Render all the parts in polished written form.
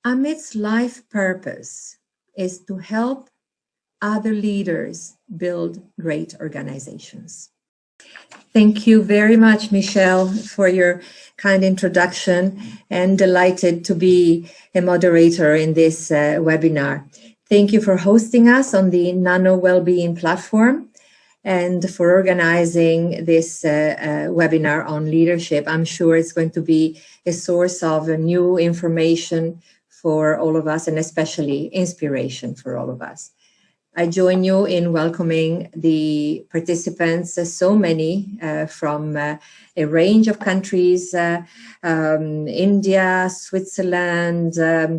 Amit's life purpose is to help other leaders build great organizations. Thank you very much, Michelle, for your kind introduction, and delighted to be a moderator in this webinar. Thank you for hosting us on the Nano Wellbeing platform and for organizing this webinar on leadership. I'm sure it's going to be a source of new information for all of us, and especially inspiration for all of us. I join you in welcoming the participants, so many from a range of countries, India, Switzerland,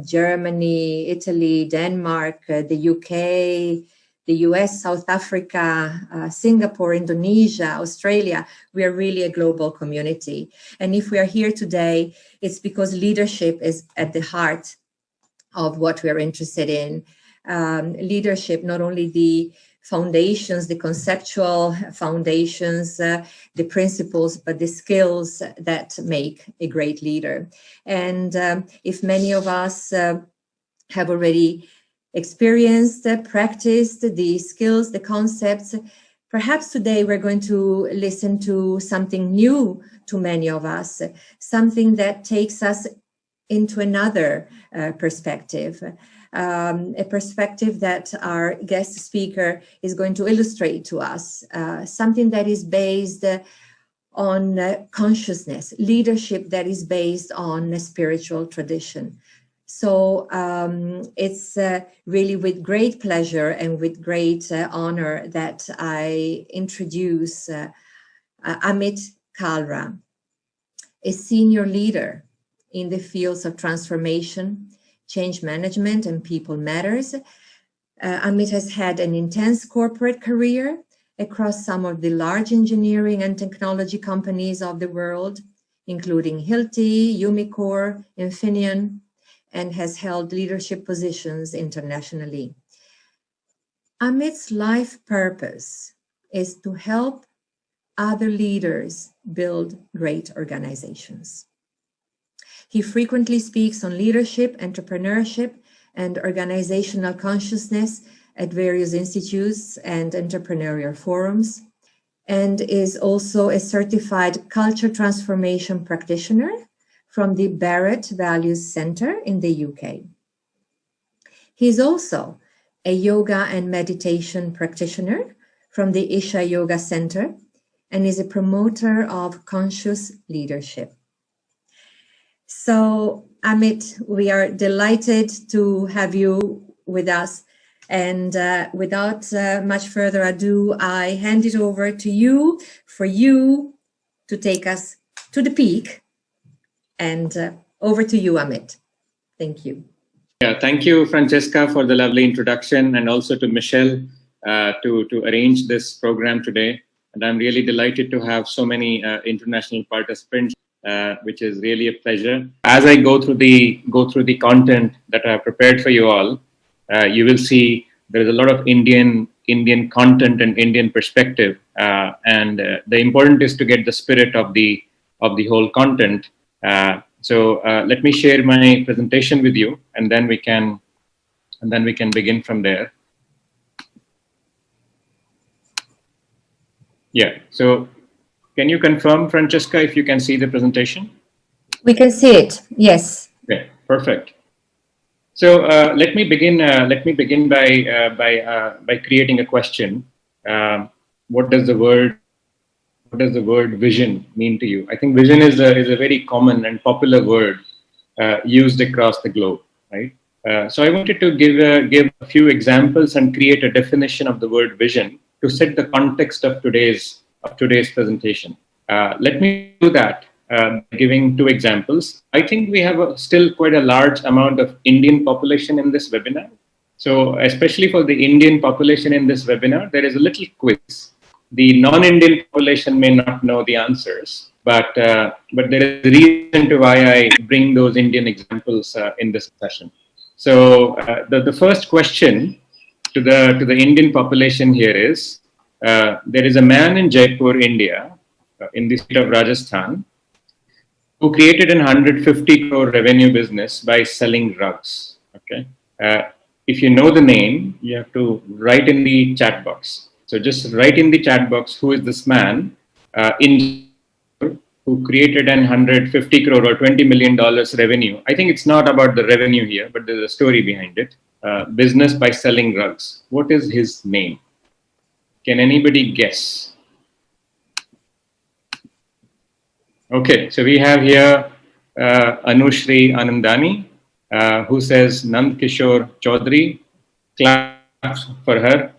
Germany, Italy, Denmark, the UK, the US, South Africa, Singapore, Indonesia, Australia. We are really a global community. And if we are here today, it's because leadership is at the heart of what we are interested in. Leadership, not only the foundations, the conceptual foundations, the principles, but the skills that make a great leader. And if many of us have already experienced, practiced the skills, the concepts, perhaps today we're going to listen to something new to many of us, something that takes us into another perspective. A perspective that our guest speaker is going to illustrate to us, something that is based on consciousness, leadership that is based on a spiritual tradition. So it's really with great pleasure and with great honor that I introduce Amit Kalra, a senior leader in the fields of transformation, change management, and people matters. Amit has had an intense corporate career across some of the large engineering and technology companies of the world, including Hilti, Umicore, Infineon, and has held leadership positions internationally. Amit's life purpose is to help other leaders build great organizations. He frequently speaks on leadership, entrepreneurship, and organizational consciousness at various institutes and entrepreneurial forums, and is also a certified culture transformation practitioner from the Barrett Values Center in the UK. He is also a yoga and meditation practitioner from the Isha Yoga Center and is a promoter of conscious leadership. So, Amit, we are delighted to have you with us. And without much further ado, I hand it over to you for you to take us to the peak. And over to you, Amit. Thank you. Yeah, thank you, Francesca, for the lovely introduction, and also to Michelle to arrange this program today. And I'm really delighted to have so many international participants. Which is really a pleasure. As I go through the content that I have prepared for you all, you will see there is a lot of Indian content and Indian perspective, and the important is to get the spirit of the whole content. So let me share my presentation with you, and then we can begin from there. Yeah. So. Can you confirm, Francesca, if you can see the presentation? We can see it. Yes. Okay, perfect. So let me begin. Let me begin by creating a question. What does the word vision mean to you? I think vision is a very common and popular word used across the globe, right? So I wanted to give a few examples and create a definition of the word vision to set the context of today's presentation. Let me do that giving two examples. I think we have still quite a large amount of Indian population in this webinar. So especially for the Indian population in this webinar, there is a little quiz. The non-Indian population may not know the answers, but there is a reason to why I bring those Indian examples in this session. So the first question to the Indian population here is, there is a man in Jaipur, India, in the state of Rajasthan, who created an 150 crore revenue business by selling rugs. Okay. If you know the name, you have to write in the chat box. So just write in the chat box who is this man in who created an 150 crore or $20 million revenue. I think it's not about the revenue here, but there's a story behind it. Business by selling rugs. What is his name? Can anybody guess? Okay, so we have here Anushri Anandani, who says Nand Kishore Chaudhary. Claps for her,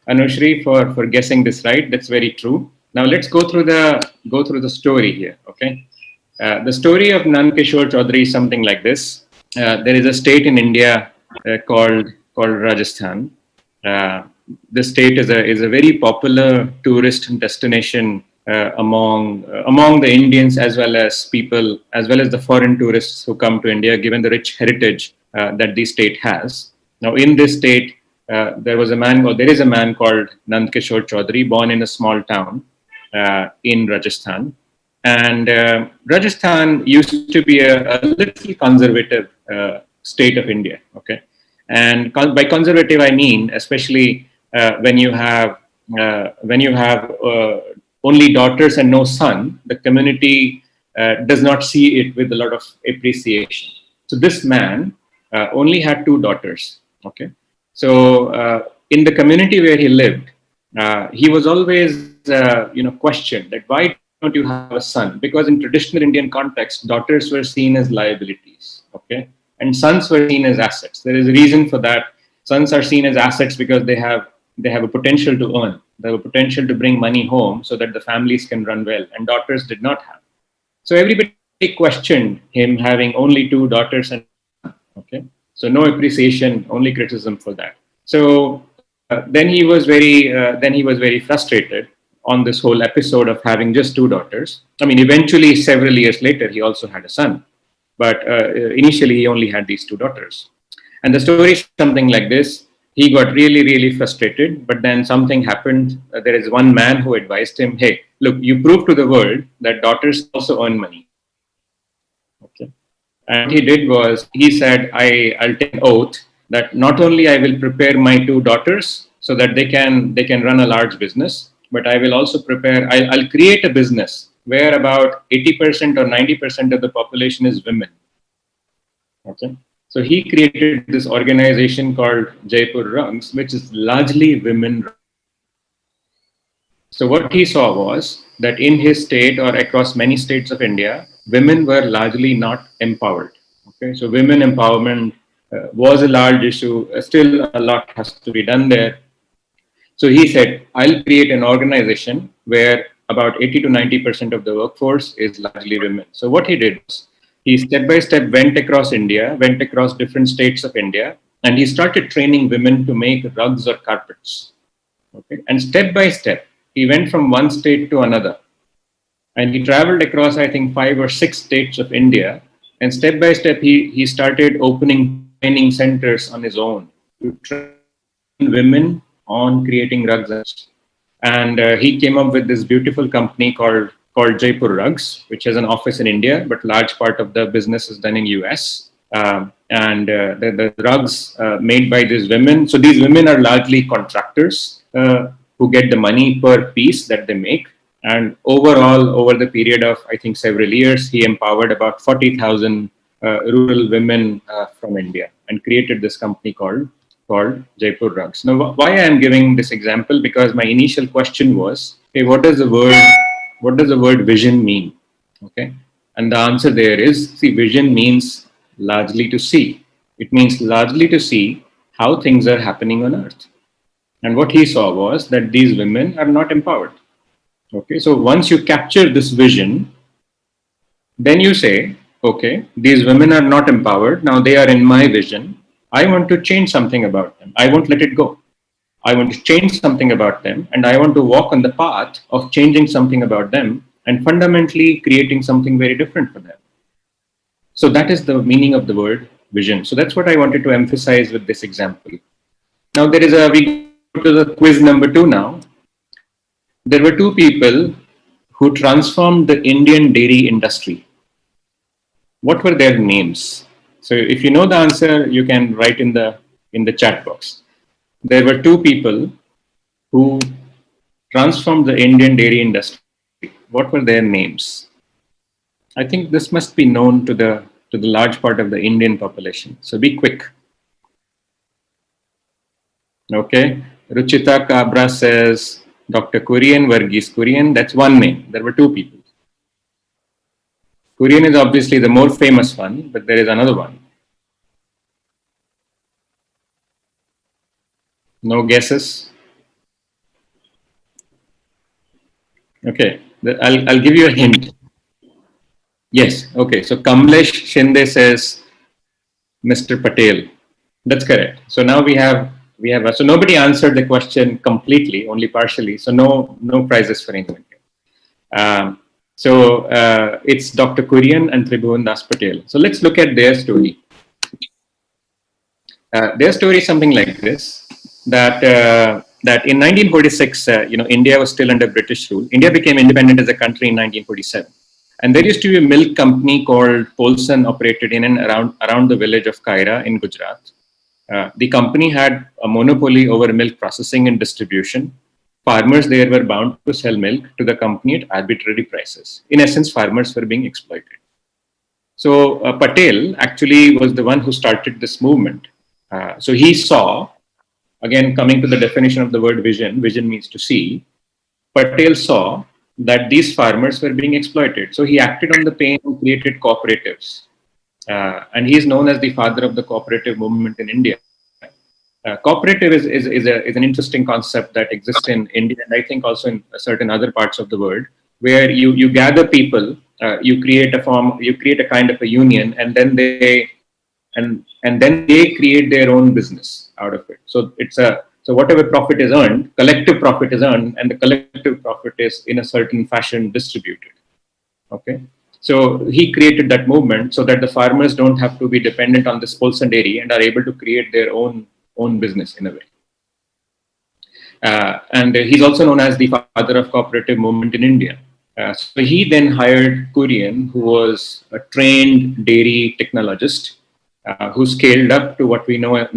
Anushri, for guessing this right. That's very true. Now let's go through the story here. Okay, the story of Nand Kishore Chaudhary is something like this. There is a state in India called Rajasthan. Uh, the state is a very popular tourist destination among the Indians as well as the foreign tourists who come to India, given the rich heritage that the state has. Now, in this state, there is a man called Nand Kishore Chaudhary, born in a small town in Rajasthan. And Rajasthan used to be a little conservative state of India. Okay, and by conservative I mean especially when you have only daughters and no son, the community does not see it with a lot of appreciation. So this man only had two daughters. Okay, so in the community where he lived, he was always questioned that why don't you have a son? Because in traditional Indian context, daughters were seen as liabilities. Okay, and sons were seen as assets. There is a reason for that. Sons are seen as assets because they have a potential to earn. They have a potential to bring money home so that the families can run well, and daughters did not have. So everybody questioned him having only two daughters and okay. So no appreciation, only criticism for that. So then he was very frustrated on this whole episode of having just two daughters. I mean, eventually, several years later, he also had a son, but initially he only had these two daughters. And the story is something like this. He got really, really frustrated, but then something happened. There is one man who advised him, hey, look, you prove to the world that daughters also earn money. Okay. And what he did was, he said, I'll take an oath that not only I will prepare my two daughters so that they can run a large business, but I will also I'll create a business where about 80% or 90% of the population is women. Okay. So he created this organization called Jaipur Rugs, which is largely women. So what he saw was that in his state or across many states of India, women were largely not empowered. Okay, so women empowerment was a large issue. Still, a lot has to be done there. So he said, I'll create an organization where about 80 to 90% of the workforce is largely women. So what he did was, he step by step went across India, went across different states of India, and he started training women to make rugs or carpets. Okay, and step by step, he went from one state to another. And he traveled across, I think, 5 or 6 states of India. And step by step, he started opening training centers on his own to train women on creating rugs. And he came up with this beautiful company called Jaipur Rugs, which has an office in India, but large part of the business is done in US. The rugs made by these women. So these women are largely contractors who get the money per piece that they make. And overall, over the period of, I think, several years, he empowered about 40,000 rural women from India and created this company called Jaipur Rugs. Now, why I am giving this example? Because my initial question was, hey, what does the word vision mean? Okay. And the answer there is, see, vision means largely to see. It means largely to see how things are happening on earth. And what he saw was that these women are not empowered. Okay, so once you capture this vision, then you say, okay, these women are not empowered. Now they are in my vision. I want to change something about them. I won't let it go. I want to change something about them, and I want to walk on the path of changing something about them and fundamentally creating something very different for them. So that is the meaning of the word vision. So that's what I wanted to emphasize with this example. Now we go to the quiz number 2 now. There were two people who transformed the Indian dairy industry. What were their names? So if you know the answer, you can write in the chat box. There were two people who transformed the Indian dairy industry. What were their names? I think this must be known to the large part of the Indian population. So be quick. Okay. Ruchita Kabra says Dr. Kurian, Varghese Kurian. That's one name. There were two people. Kurian is obviously the more famous one, but there is another one. No guesses? Okay. I'll give you a hint. Yes. Okay. So Kamlesh Shinde says Mr. Patel. That's correct. So now we have so nobody answered the question completely, only partially. So no prizes for anyone. It's Dr. Kurian and Tribhuvan Das Patel. So let's look at their story. Their story is something like this: that in 1946, India was still under British rule. India became independent as a country in 1947. And there used to be a milk company called Polson operated in and around the village of Kaira in Gujarat. The company had a monopoly over milk processing and distribution. Farmers there were bound to sell milk to the company at arbitrary prices. In essence, farmers were being exploited. So Patel actually was the one who started this movement. So he saw, again, coming to the definition of the word vision, vision means to see. Patel saw that these farmers were being exploited. So he acted on the pain and created cooperatives. And he is known as the father of the cooperative movement in India. Cooperative is an interesting concept that exists in India and I think also in certain other parts of the world, where you gather people, you create a kind of a union, and then they create their own business out of it. So whatever profit is earned, collective profit is earned, and the collective profit is in a certain fashion distributed. Okay. So he created that movement so that the farmers don't have to be dependent on this Polson dairy and are able to create their own business in a way. And he's also known as the father of cooperative movement in India. So he then hired Kurian, who was a trained dairy technologist, who scaled up to what we know as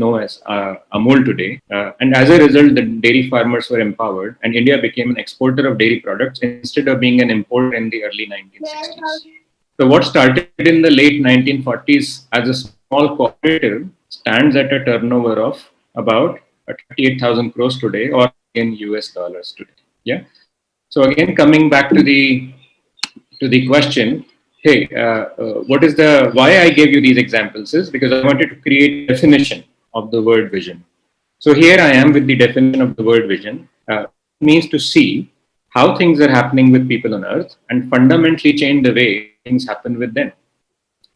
Amul today. And as a result, the dairy farmers were empowered, and India became an exporter of dairy products instead of being an importer in the early 1960s. So what started in the late 1940s as a small cooperative stands at a turnover of about 38,000 crores today, or in US dollars today. Yeah. So again, coming back to the question, hey, why I gave you these examples is because I wanted to create a definition of the word vision. So here I am with the definition of the word vision. It means to see how things are happening with people on earth and fundamentally change the way things happen with them.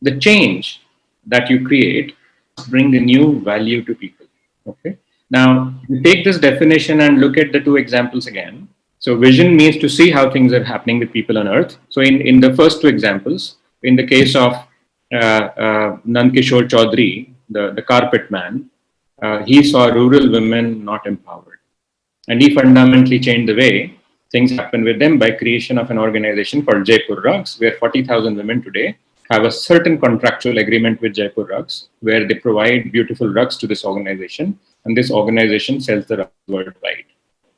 The change that you create must bring a new value to people. Okay. Now, you take this definition and look at the two examples again. So vision means to see how things are happening with people on earth. So in the first two examples, in the case of Nandkishore Chaudhary, the carpet man, he saw rural women not empowered. And he fundamentally changed the way things happen with them by creation of an organization called Jaipur Rugs, where 40,000 women today have a certain contractual agreement with Jaipur Rugs, where they provide beautiful rugs to this organization, and this organization sells the rugs worldwide.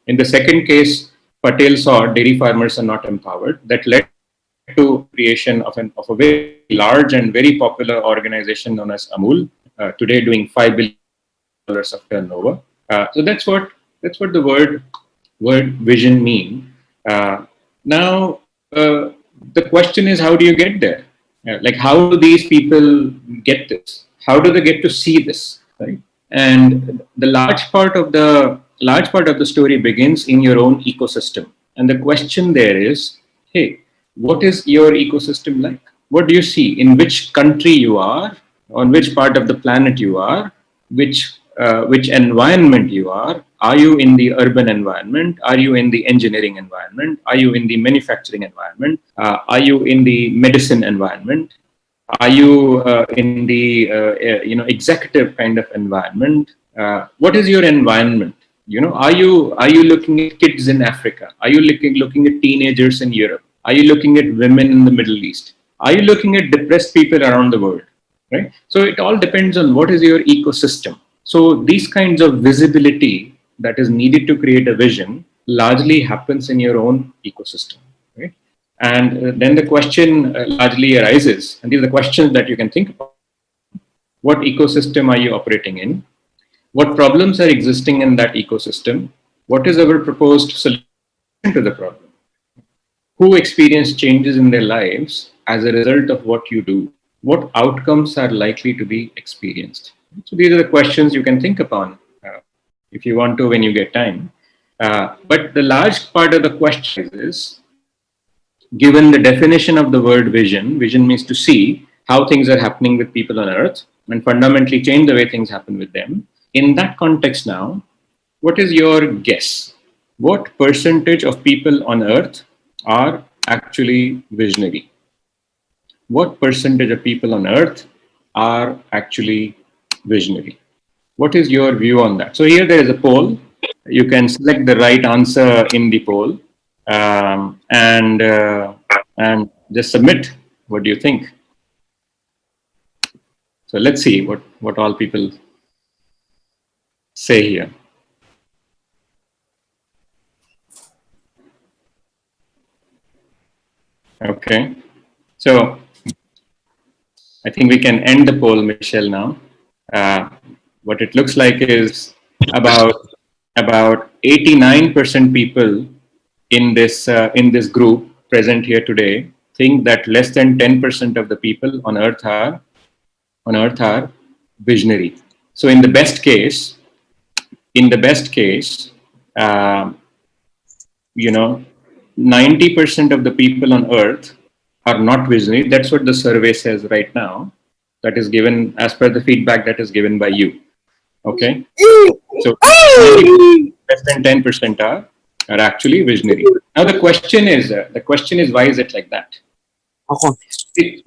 In the second case, Patel saw dairy farmers are not empowered. That led to creation of a very large and very popular organization known as Amul, today doing $5 billion of turnover. So that's what the word vision mean. Now, the question is, how do you get there? Like, how do these people get this? How do they get to see this? Right? And the large part of the story begins in your own ecosystem. And the question there is, hey, what is your ecosystem like? What do you see? In which country you are? On which part of the planet you are? Which environment you are? Are you in the urban environment? Are you in the engineering environment? Are you in the manufacturing environment? Are you in the medicine environment? Are you in the executive kind of environment? What is your environment? Are you looking at kids in Africa? Are you looking at teenagers in Europe? Are you looking at women in the Middle East? Are you looking at depressed people around the world? Right? So it all depends on what is your ecosystem. So these kinds of visibility that is needed to create a vision largely happens in your own ecosystem. Right? And then the question largely arises, and these are the questions that you can think about. What ecosystem are you operating in? What problems are existing in that ecosystem? What is our proposed solution to the problem? Who experience changes in their lives as a result of what you do? What outcomes are likely to be experienced? So these are the questions you can think upon if you want to when you get time. But the large part of the question is, given the definition of the word vision, vision means to see how things are happening with people on earth and fundamentally change the way things happen with them. In that context now, what is your guess? What percentage of people on earth are actually visionary? What percentage of people on earth are actually visionary? What is your view on that? So here there is a poll. You can select the right answer in the poll, and just submit. What do you think? So let's see what all people say here. Okay, so I think we can end the poll, Michelle, now. What it looks like is about 89% people in this group present here today think that less than 10% of the people on Earth are visionary. So in the best case, uh, 90% of the people on Earth are not visionary. That's what the survey says right now. That is given as per the feedback that is given by you. Okay, so less than 10% are actually visionary. Now the question is why is it like that?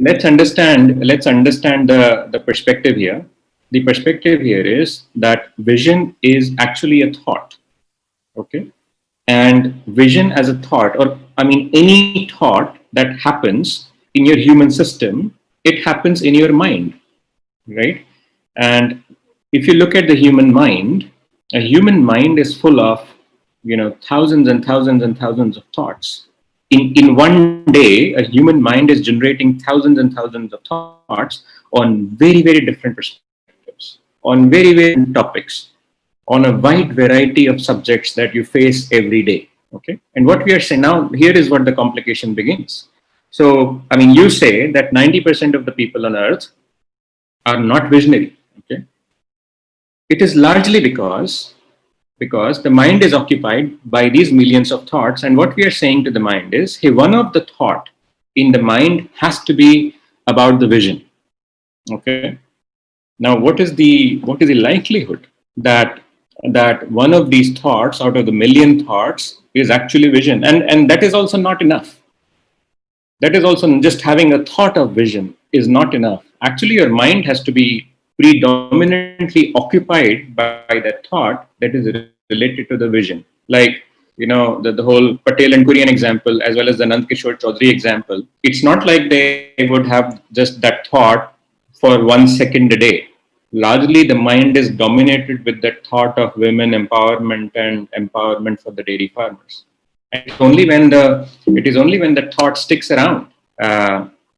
Let's understand the perspective here. The perspective here is that vision is actually a thought. Okay, and vision as a thought, or I mean any thought that happens in your human system, it happens in your mind, right? And if you look at the human mind, a human mind is full of thousands and thousands and thousands of thoughts. In one day, a human mind is generating thousands and thousands of thoughts on very, very different perspectives, on very, very different topics, on a wide variety of subjects that you face every day. Okay, and what we are saying now here is what the complication begins. So I mean, you say that 90% of the people on earth are not visionary. Okay, it is largely because the mind is occupied by these millions of thoughts, and what we are saying to the mind is, hey, one of the thought in the mind has to be about the vision. Okay, now what is the likelihood that one of these thoughts out of the million thoughts is actually vision? And that is also not enough. That is also, just having a thought of vision is not enough. Actually, your mind has to be predominantly occupied by that thought that is related to the vision. Like, the whole Patel and Kurian example, as well as the Nand Kishore Chaudhary example. It's not like they would have just that thought for 1 second a day. Largely, the mind is dominated with that thought of women empowerment and empowerment for the dairy farmers. And it's only when the thought sticks around,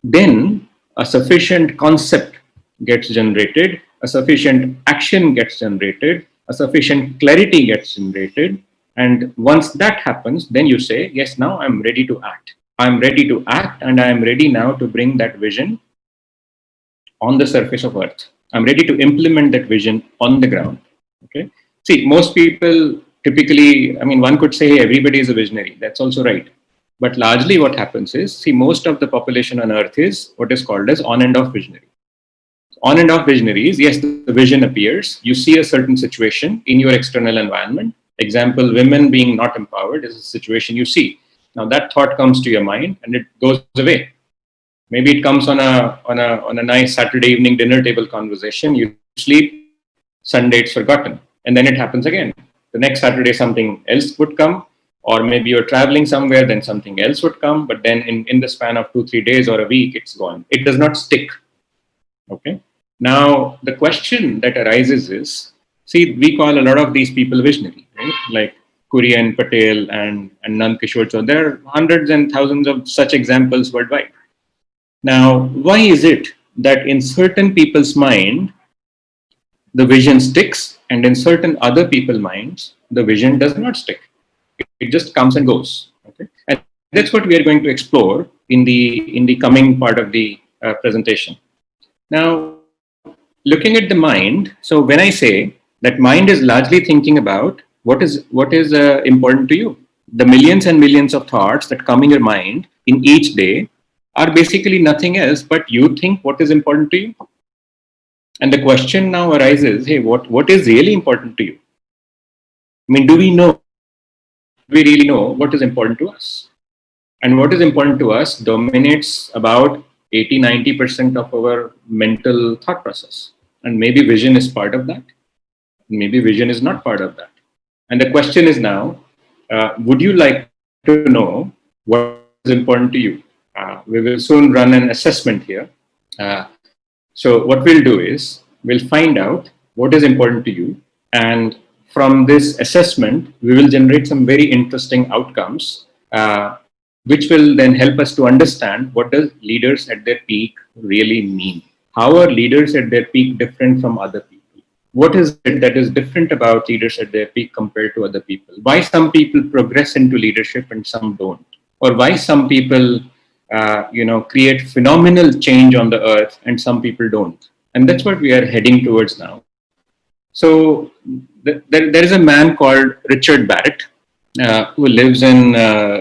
then a sufficient concept gets generated, a sufficient action gets generated, a sufficient clarity gets generated. And once that happens, then you say, yes, now I'm ready to act. I'm ready to act, and I'm ready now to bring that vision on the surface of earth. I'm ready to implement that vision on the ground. Okay. See, most people typically, I mean, one could say, hey, everybody is a visionary. That's also right. But largely what happens is, see, most of the population on earth is what is called as on and off visionary. On and off visionaries, yes, the vision appears. You see a certain situation in your external environment. Example, women being not empowered is a situation you see. Now that thought comes to your mind and it goes away. Maybe it comes on a nice Saturday evening dinner table conversation. You sleep, Sunday it's forgotten, and then it happens again. The next Saturday something else would come, Or maybe you're traveling somewhere, then something else would come, but then in the span of 2-3 days or a week, it's gone. It does not stick. Okay. Now, the question that arises is, see, we call a lot of these people visionary, right? Like Kurian, Patel, and Nand Kishore Chaudhary. There are hundreds and thousands of such examples worldwide. Now, why is it that in certain people's mind, the vision sticks, and in certain other people's minds, the vision does not stick? It just comes and goes. Okay, and that's what we are going to explore in the coming part of the presentation. Now, looking at the mind, so when I say that mind is largely thinking about what is important to you, the millions and millions of thoughts that come in your mind in each day are basically nothing else but you think what is important to you. And the question now arises, hey, what is really important to you? I mean, do we really know what is important to us? And what is important to us dominates about 80-90% of our mental thought process. And maybe vision is part of that. Maybe vision is not part of that. And the question is now, would you like to know what is important to you? We will soon run an assessment here. So what we'll do is, we'll find out what is important to you. And from this assessment, we will generate some very interesting outcomes, which will then help us to understand what does leaders at their peak really mean. How are leaders at their peak different from other people? What is it that is different about leaders at their peak compared to other people? Why some people progress into leadership and some don't? Or why some people create phenomenal change on the earth and some people don't? And that's what we are heading towards now. So there is a man called Richard Barrett who lives in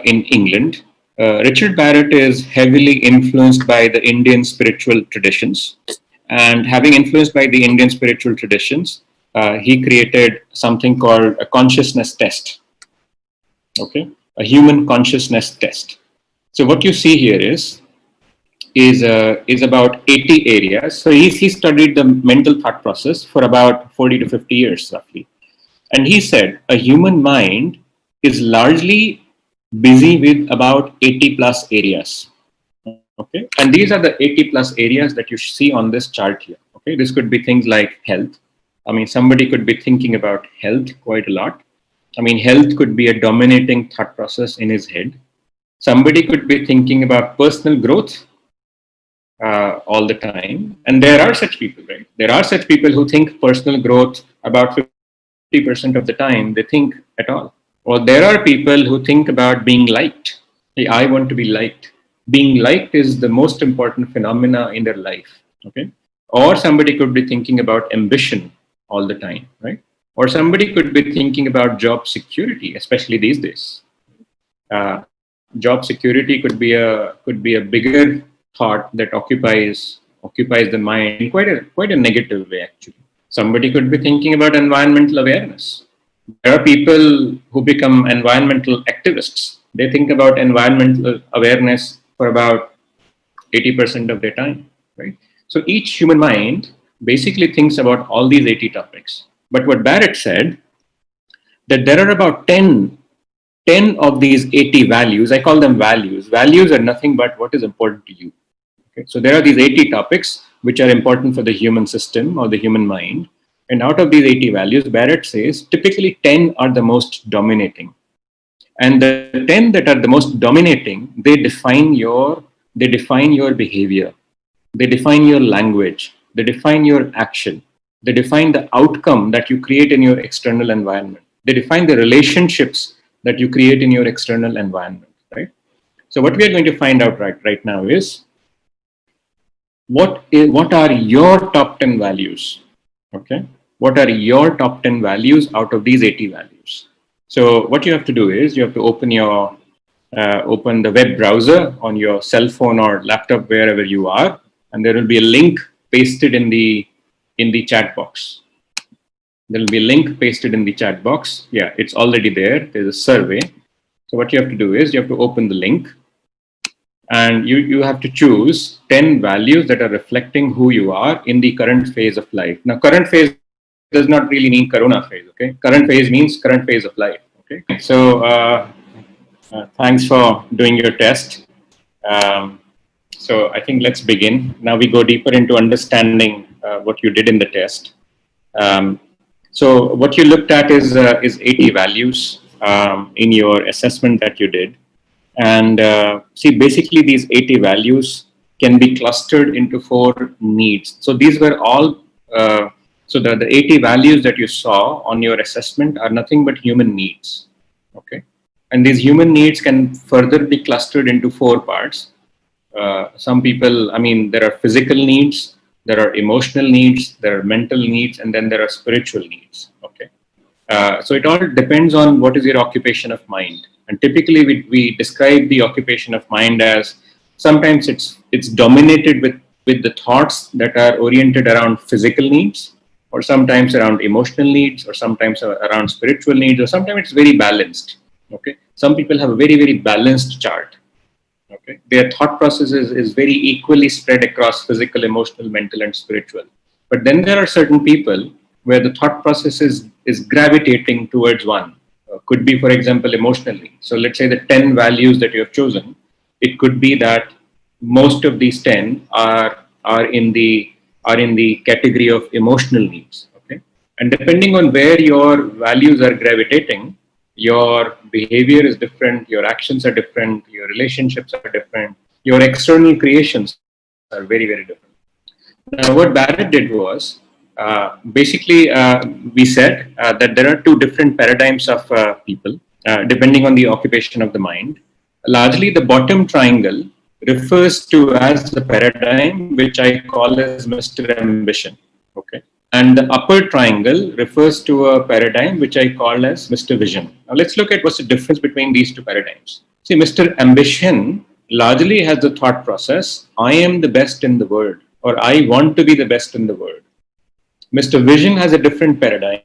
England. Richard Barrett is heavily influenced by the Indian spiritual traditions. And having influenced by the Indian spiritual traditions, he created something called a consciousness test. Okay, a human consciousness test. So what you see here is about 80 areas. So he studied the mental thought process for about 40 to 50 years roughly. And he said a human mind is largely busy with about 80 plus areas. Okay, and these are the 80 plus areas that you see on this chart here. Okay, this could be things like health. I mean, somebody could be thinking about health quite a lot. I mean, health could be a dominating thought process in his head. Somebody could be thinking about personal growth all the time. And there are such people, right? There are such people who think personal growth about 50% of the time they think at all. Or there are people who think about being liked. Hey, I want to be liked. Being liked is the most important phenomena in their life. Okay. Or somebody could be thinking about ambition all the time, right? Or somebody could be thinking about job security, especially these days. Job security could be a bigger thought that occupies the mind in quite a negative way, actually. Somebody could be thinking about environmental awareness. There are people who become environmental activists. They think about environmental awareness for about 80% of their time, right? So each human mind basically thinks about all these 80 topics. But what Barrett said, that there are about 10 of these 80 values. I call them values. Values are nothing but what is important to you. Okay? So there are these 80 topics which are important for the human system or the human mind. And out of these 80 values, Barrett says typically 10 are the most dominating. And the 10 that are the most dominating, they define your behavior. They define your language. They define your action. They define the outcome that you create in your external environment. They define the relationships that you create in your external environment, right? So what we are going to find out right now is what are your top 10 values, okay? What are your top 10 values out of these 80 values? So what you have to do is you have to open the web browser on your cell phone or laptop, wherever you are, and there will be a link pasted in the chat box. There will be a link pasted in the chat box. Yeah, it's already there. There's a survey. So what you have to do is you have to open the link, and you have to choose 10 values that are reflecting who you are in the current phase of life. Now, current phase does not really mean Corona phase, okay? Current phase means current phase of life, okay? So Thanks for doing your test. Um, so I think let's begin. Now we go deeper into understanding what you did in the test. Um, so what you looked at is 80 values in your assessment that you did. And see, basically these 80 values can be clustered into 4 needs. So these were all, the 80 values that you saw on your assessment are nothing but human needs. Okay. And these human needs can further be clustered into 4 parts. Some people, I mean, there are physical needs, there are emotional needs, there are mental needs, and then there are spiritual needs. Okay. So it all depends on what is your occupation of mind. And typically we describe the occupation of mind as sometimes it's dominated with the thoughts that are oriented around physical needs, or sometimes around emotional needs, or sometimes around spiritual needs, or sometimes it's very balanced. Okay. Some people have a very, very balanced chart. Okay. Their thought process is very equally spread across physical, emotional, mental, and spiritual. But then there are certain people where the thought process is gravitating towards one. Could be, for example, emotionally. So let's say the 10 values that you have chosen, it could be that most of these 10 are in the category of emotional needs. Okay. And depending on where your values are gravitating, your behavior is different, your actions are different, your relationships are different, your external creations are very, very different. Now, what Barrett did was we said that there are 2 different paradigms of people depending on the occupation of the mind. Largely, the bottom triangle refers to as the paradigm which I call as Mr. Ambition. Okay. And the upper triangle refers to a paradigm which I call as Mr. Vision. Now, let's look at what's the difference between these 2 paradigms. See, Mr. Ambition largely has the thought process, I am the best in the world, or I want to be the best in the world. Mr. Vision has a different paradigm.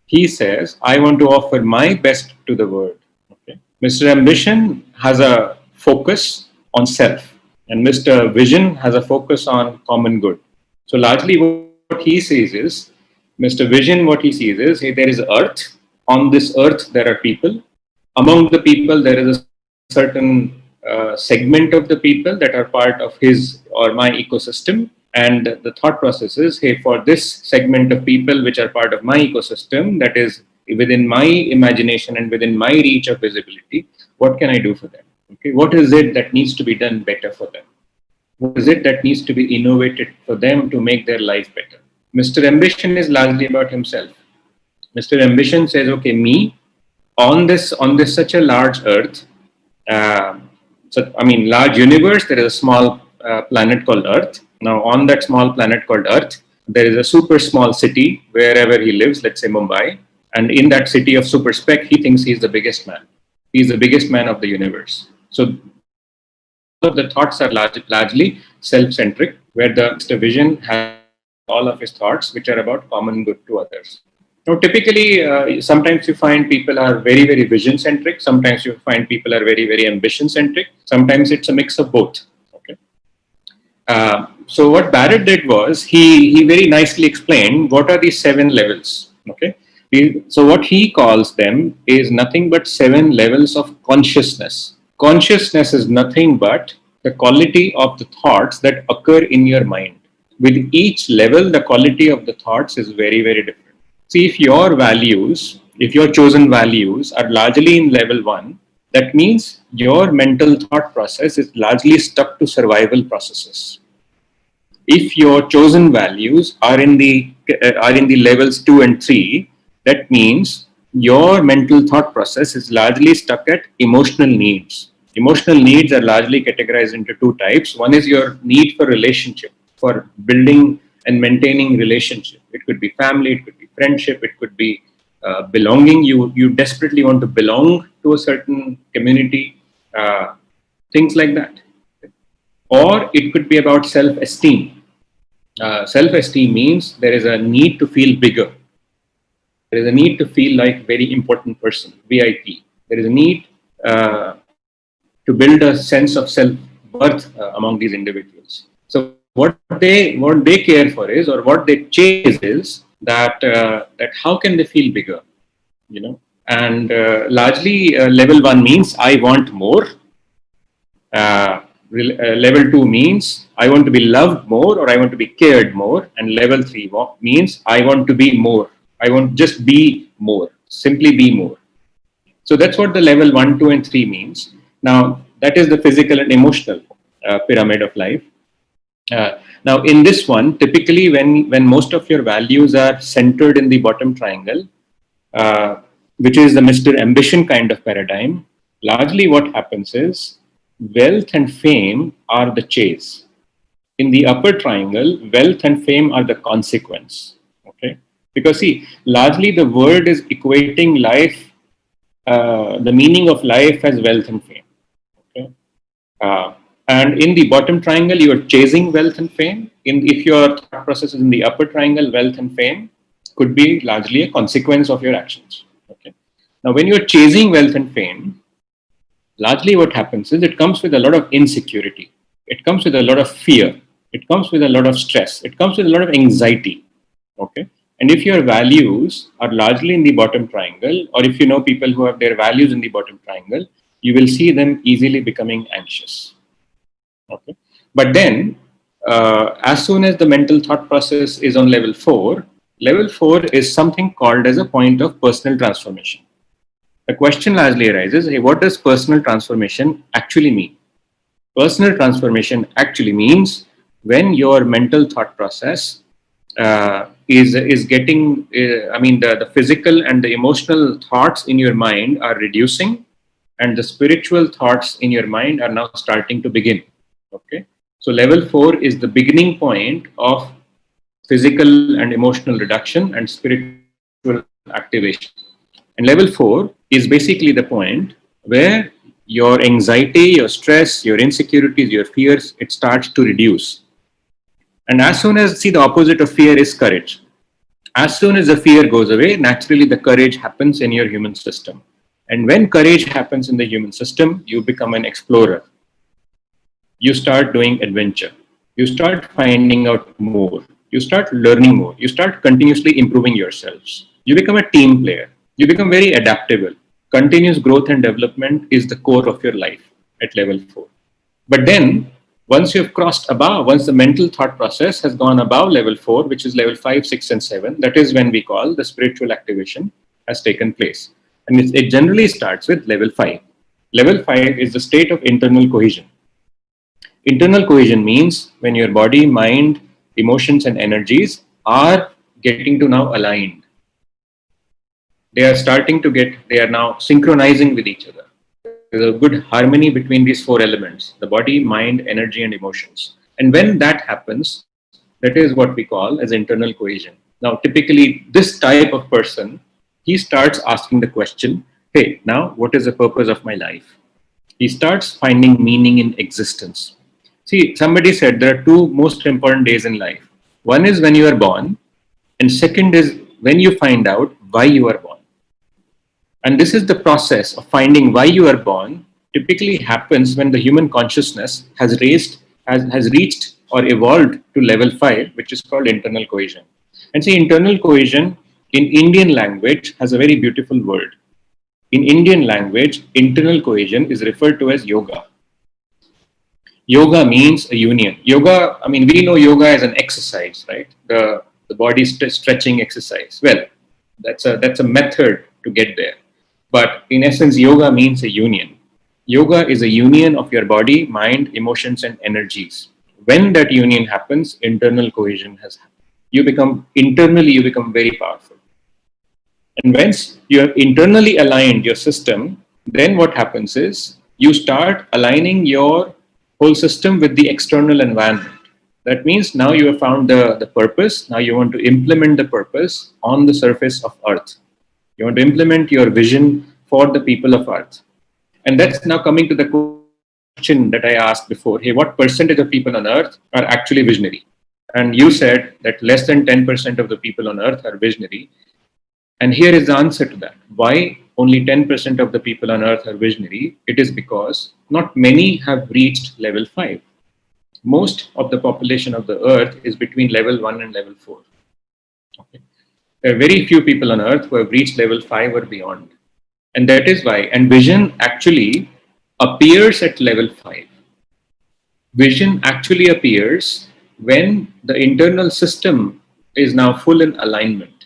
He says, I want to offer my best to the world. Okay. Mr. Ambition has a focus on self, and Mr. Vision has a focus on common good. So largely what he sees is, Mr. Vision, what he sees is, hey, there is earth. On this earth, there are people. Among the people, there is a certain segment of the people that are part of his or my ecosystem. And the thought process is, hey, for this segment of people which are part of my ecosystem, that is within my imagination and within my reach of visibility, what can I do for them? Okay, what is it that needs to be done better for them? What is it that needs to be innovated for them to make their life better? Mr. Ambition is largely about himself. Mr. Ambition says, okay, me on this such a large Earth, large universe. There is a small planet called Earth. Now, on that small planet called Earth, there is a super small city wherever he lives. Let's say Mumbai, and in that city of super spec, he thinks he's the biggest man. He's the biggest man of the universe. So all of the thoughts are largely self-centric, where the Mr. Vision has all of his thoughts, which are about common good to others. Now, typically, sometimes you find people are very, very vision-centric. Sometimes you find people are very, very ambition-centric. Sometimes it's a mix of both. Okay. So what Barrett did was he very nicely explained what are these 7 levels. Okay. So what he calls them is nothing but 7 levels of consciousness. Consciousness is nothing but the quality of the thoughts that occur in your mind. With each level, the quality of the thoughts is very, very different. See, if your chosen values are largely in level 1, that means your mental thought process is largely stuck to survival processes. If your chosen values are in the levels 2 and 3, that means your mental thought process is largely stuck at emotional needs. Emotional needs are largely categorized into 2 types. One is your need for relationship, for building and maintaining relationship. It could be family, it could be friendship, it could be belonging. You desperately want to belong to a certain community, things like that. Or it could be about self-esteem. Self-esteem means there is a need to feel bigger. There is a need to feel like very important person, VIP. There is a need to build a sense of self-worth among these individuals. So what they care for is, or what they chase is that how can they feel bigger, And largely, level 1 means I want more. Level 2 means I want to be loved more or I want to be cared more. And level 3 means I want to be more. I want just be more, simply be more. So that's what the level 1, 2, and 3 means. Now, that is the physical and emotional pyramid of life. Now, in this one, typically when most of your values are centered in the bottom triangle, which is the Mr. Ambition kind of paradigm, largely what happens is wealth and fame are the chase. In the upper triangle, wealth and fame are the consequence. Okay, because see, largely the world is equating life, the meaning of life as wealth and fame. Okay, and in the bottom triangle, you are chasing wealth and fame. If your thought process is in the upper triangle, wealth and fame could be largely a consequence of your actions. Okay. Now, when you're chasing wealth and fame, largely what happens is it comes with a lot of insecurity. It comes with a lot of fear. It comes with a lot of stress. It comes with a lot of anxiety. Okay. And if your values are largely in the bottom triangle, or if you know people who have their values in the bottom triangle, you will see them easily becoming anxious. Okay. But then, as soon as the mental thought process is on level 4 is something called as a point of personal transformation. The question largely arises, hey, what does personal transformation actually mean? Personal transformation actually means when your mental thought process is getting, the physical and the emotional thoughts in your mind are reducing, and the spiritual thoughts in your mind are now starting to begin. Okay, so level 4 is the beginning point of physical and emotional reduction and spiritual activation. And level 4 is basically the point where your anxiety, your stress, your insecurities, your fears, it starts to reduce. And as soon as, see, the opposite of fear is courage. As soon as the fear goes away, naturally the courage happens in your human system. And when courage happens in the human system, you become an explorer. You start doing adventure. You start finding out more. You start learning more. You start continuously improving yourselves. You become a team player. You become very adaptable. Continuous growth and development is the core of your life at level 4. But then, once you've crossed above, once the mental thought process has gone above level 4, which is level 5, 6, and 7, that is when we call the spiritual activation has taken place. And it generally starts with level 5. Level 5 is the state of internal cohesion. Internal cohesion means when your body, mind, emotions, and energies are getting to now aligned. They are now synchronizing with each other. There's a good harmony between these 4 elements, the body, mind, energy, and emotions. And when that happens, that is what we call as internal cohesion. Now, typically, this type of person, he starts asking the question, hey, now what is the purpose of my life? He starts finding meaning in existence. See, somebody said there are 2 most important days in life. One is when you are born, and second is when you find out why you are born. And this is the process of finding why you are born typically happens when the human consciousness has reached or evolved to level 5, which is called internal cohesion. And see, internal cohesion in Indian language has a very beautiful word. In Indian language, internal cohesion is referred to as yoga. Yoga means a union. Yoga, we know yoga as an exercise, right? The body stretching exercise. Well, that's a method to get there. But in essence, yoga means a union. Yoga is a union of your body, mind, emotions, and energies. When that union happens, internal cohesion has happened. You become very powerful. And once you have internally aligned your system, then what happens is you start aligning your whole system with the external environment. That means now you have found the purpose. Now you want to implement the purpose on the surface of Earth. You want to implement your vision for the people of Earth. And that's now coming to the question that I asked before. Hey, what percentage of people on Earth are actually visionary? And you said that less than 10% of the people on Earth are visionary. And here is the answer to that. Why only 10% of the people on Earth are visionary? It is because not many have reached level 5. Most of the population of the Earth is between level 1 and level 4. Okay. There are very few people on Earth who have reached level 5 or beyond. And that is why, and vision actually appears at level 5. Vision actually appears when the internal system is now full in alignment.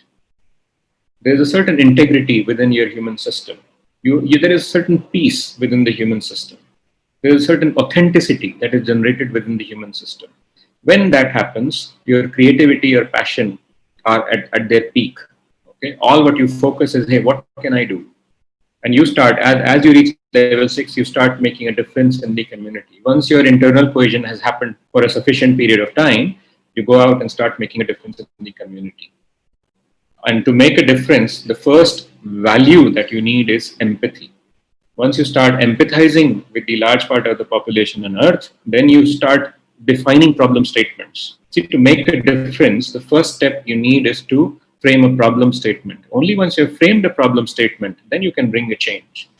There is a certain integrity within your human system. There is certain peace within the human system. There is a certain authenticity that is generated within the human system. When that happens, your creativity, your passion are at their peak. Okay, all what you focus is, hey, what can I do? And you start, as you reach level 6, you start making a difference in the community. Once your internal cohesion has happened for a sufficient period of time, you go out and start making a difference in the community. And to make a difference, the first value that you need is empathy. Once you start empathizing with the large part of the population on earth, then you start defining problem statements. See, to make a difference, the first step you need is to frame a problem statement. Only once you've framed a problem statement, then you can bring a change.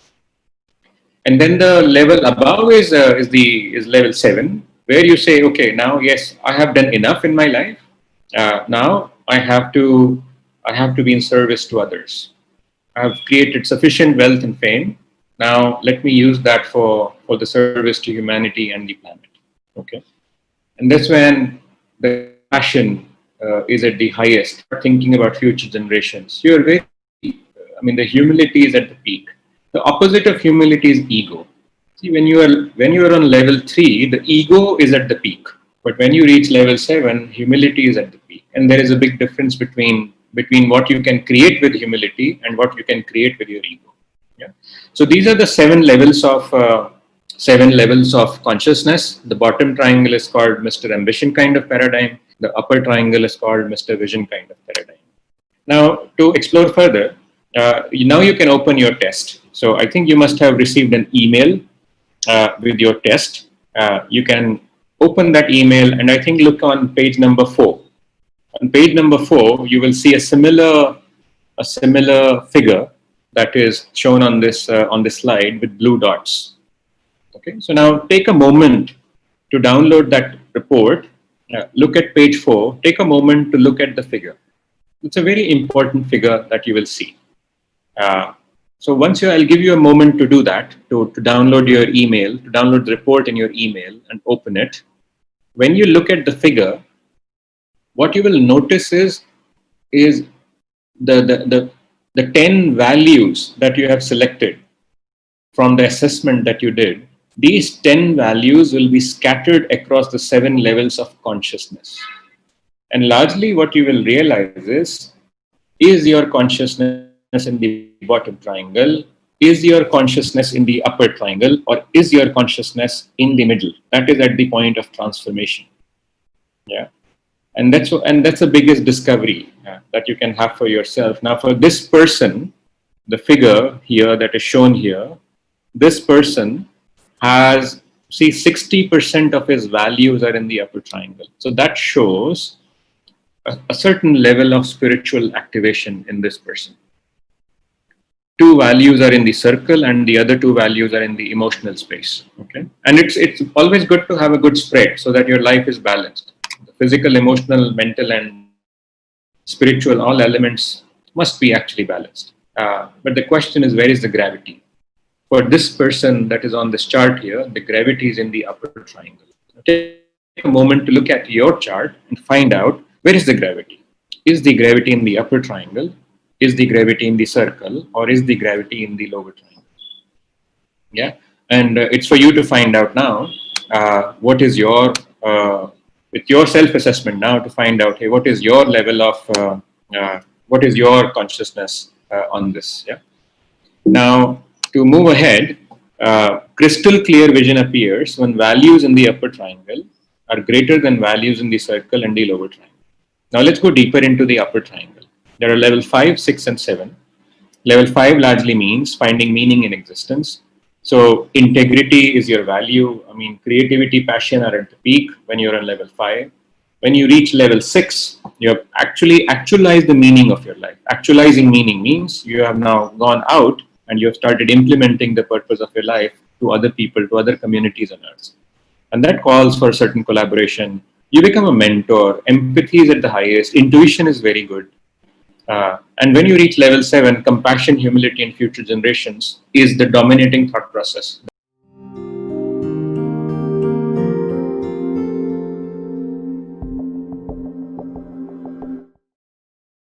And then the level above is level 7, where you say, okay, now yes, I have done enough in my life. Now I have to be in service to others. I have created sufficient wealth and fame. Now let me use that for the service to humanity and the planet. Okay, and that's when the passion is at the highest. Thinking about future generations, the humility is at the peak. The opposite of humility is ego. See, when you are on level 3, the ego is at the peak. But when you reach level 7, humility is at the peak. And there is a big difference between what you can create with humility and what you can create with your ego. Yeah. So these are the 7 levels of consciousness. The bottom triangle is called Mr. Ambition kind of paradigm. The upper triangle is called Mr. Vision kind of paradigm. Now, to explore further, now you can open your test. So I think you must have received an email with your test. You can open that email, and I think look on page number 4. On page number 4, you will see a similar figure that is shown on this slide with blue dots. Okay, so now take a moment to download that report. Look at page 4. Take a moment to look at the figure. It's a very important figure that you will see. So I'll give you a moment to do that, to download your email, to download the report in your email and open it. When you look at the figure, what you will notice is the 10 values that you have selected from the assessment that you did. These 10 values will be scattered across the 7 levels of consciousness. And largely what you will realize is your consciousness in the bottom triangle, is your consciousness in the upper triangle, or is your consciousness in the middle? That is at the point of transformation. Yeah. And that's the biggest discovery that you can have for yourself. Now, for this person, the figure here that is shown here, this person has, 60% of his values are in the upper triangle. So that shows a certain level of spiritual activation in this person. 2 values are in the circle, and the other 2 values are in the emotional space. Okay, and it's always good to have a good spread so that your life is balanced. The physical, emotional, mental, and spiritual, all elements must be actually balanced. But the question is, where is the gravity? For this person that is on this chart here, the gravity is in the upper triangle. Take a moment to look at your chart and find out, where is the gravity? Is the gravity in the upper triangle? Is the gravity in the circle, or is the gravity in the lower triangle? Yeah, and it's for you to find out now. What is your with your self-assessment now to find out, hey, what is your level of what is your consciousness on this? Yeah. Now, to move ahead, crystal clear vision appears when values in the upper triangle are greater than values in the circle and the lower triangle. Now, let's go deeper into the upper triangle. There are level 5, 6, and 7. Level 5 largely means finding meaning in existence. So integrity is your value. Creativity, passion are at the peak when you're on level 5. When you reach level 6, you have actually actualized the meaning of your life. Actualizing meaning means you have now gone out and you have started implementing the purpose of your life to other people, to other communities on earth. And that calls for certain collaboration. You become a mentor. Empathy is at the highest. Intuition is very good. And when you reach level 7, compassion, humility, and future generations is the dominating thought process.